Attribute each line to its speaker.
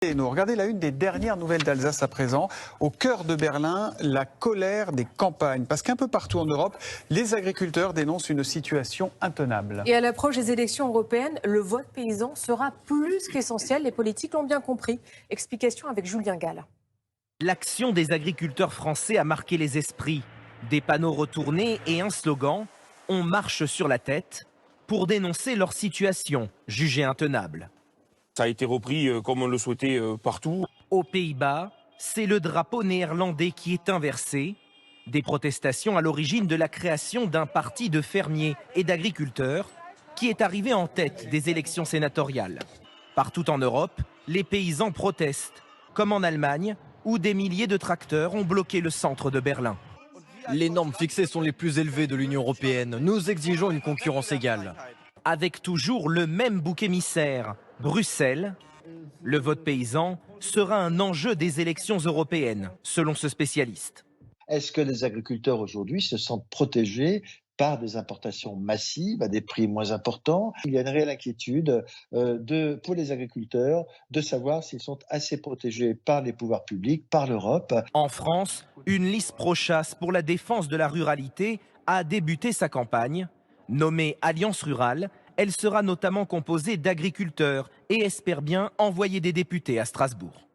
Speaker 1: Et nous regardez la une des dernières nouvelles d'Alsace à présent. Au cœur de Berlin, la colère des campagnes. Parce qu'un peu partout en Europe, les agriculteurs dénoncent une situation intenable.
Speaker 2: Et à l'approche des élections européennes, le vote paysan sera plus qu'essentiel. Les politiques l'ont bien compris. Explication avec Julien Gall.
Speaker 3: L'action des agriculteurs français a marqué les esprits. Des panneaux retournés et un slogan « On marche sur la tête » pour dénoncer leur situation, jugée intenable.
Speaker 4: Ça a été repris comme on le souhaitait partout.
Speaker 3: Aux Pays-Bas, c'est le drapeau néerlandais qui est inversé. Des protestations à l'origine de la création d'un parti de fermiers et d'agriculteurs qui est arrivé en tête des élections sénatoriales. Partout en Europe, les paysans protestent, comme en Allemagne, où des milliers de tracteurs ont bloqué le centre de Berlin.
Speaker 5: Les normes fixées sont les plus élevées de l'Union européenne. Nous exigeons une concurrence égale.
Speaker 3: Avec toujours le même bouc émissaire, Bruxelles, le vote paysan sera un enjeu des élections européennes, selon ce spécialiste.
Speaker 6: Est-ce que les agriculteurs aujourd'hui se sentent protégés par des importations massives à des prix moins importants? Il y a une réelle inquiétude pour les agriculteurs de savoir s'ils sont assez protégés par les pouvoirs publics, par l'Europe.
Speaker 3: En France, une liste pro-chasse pour la défense de la ruralité a débuté sa campagne. Nommée Alliance Rurale, elle sera notamment composée d'agriculteurs et espère bien envoyer des députés à Strasbourg.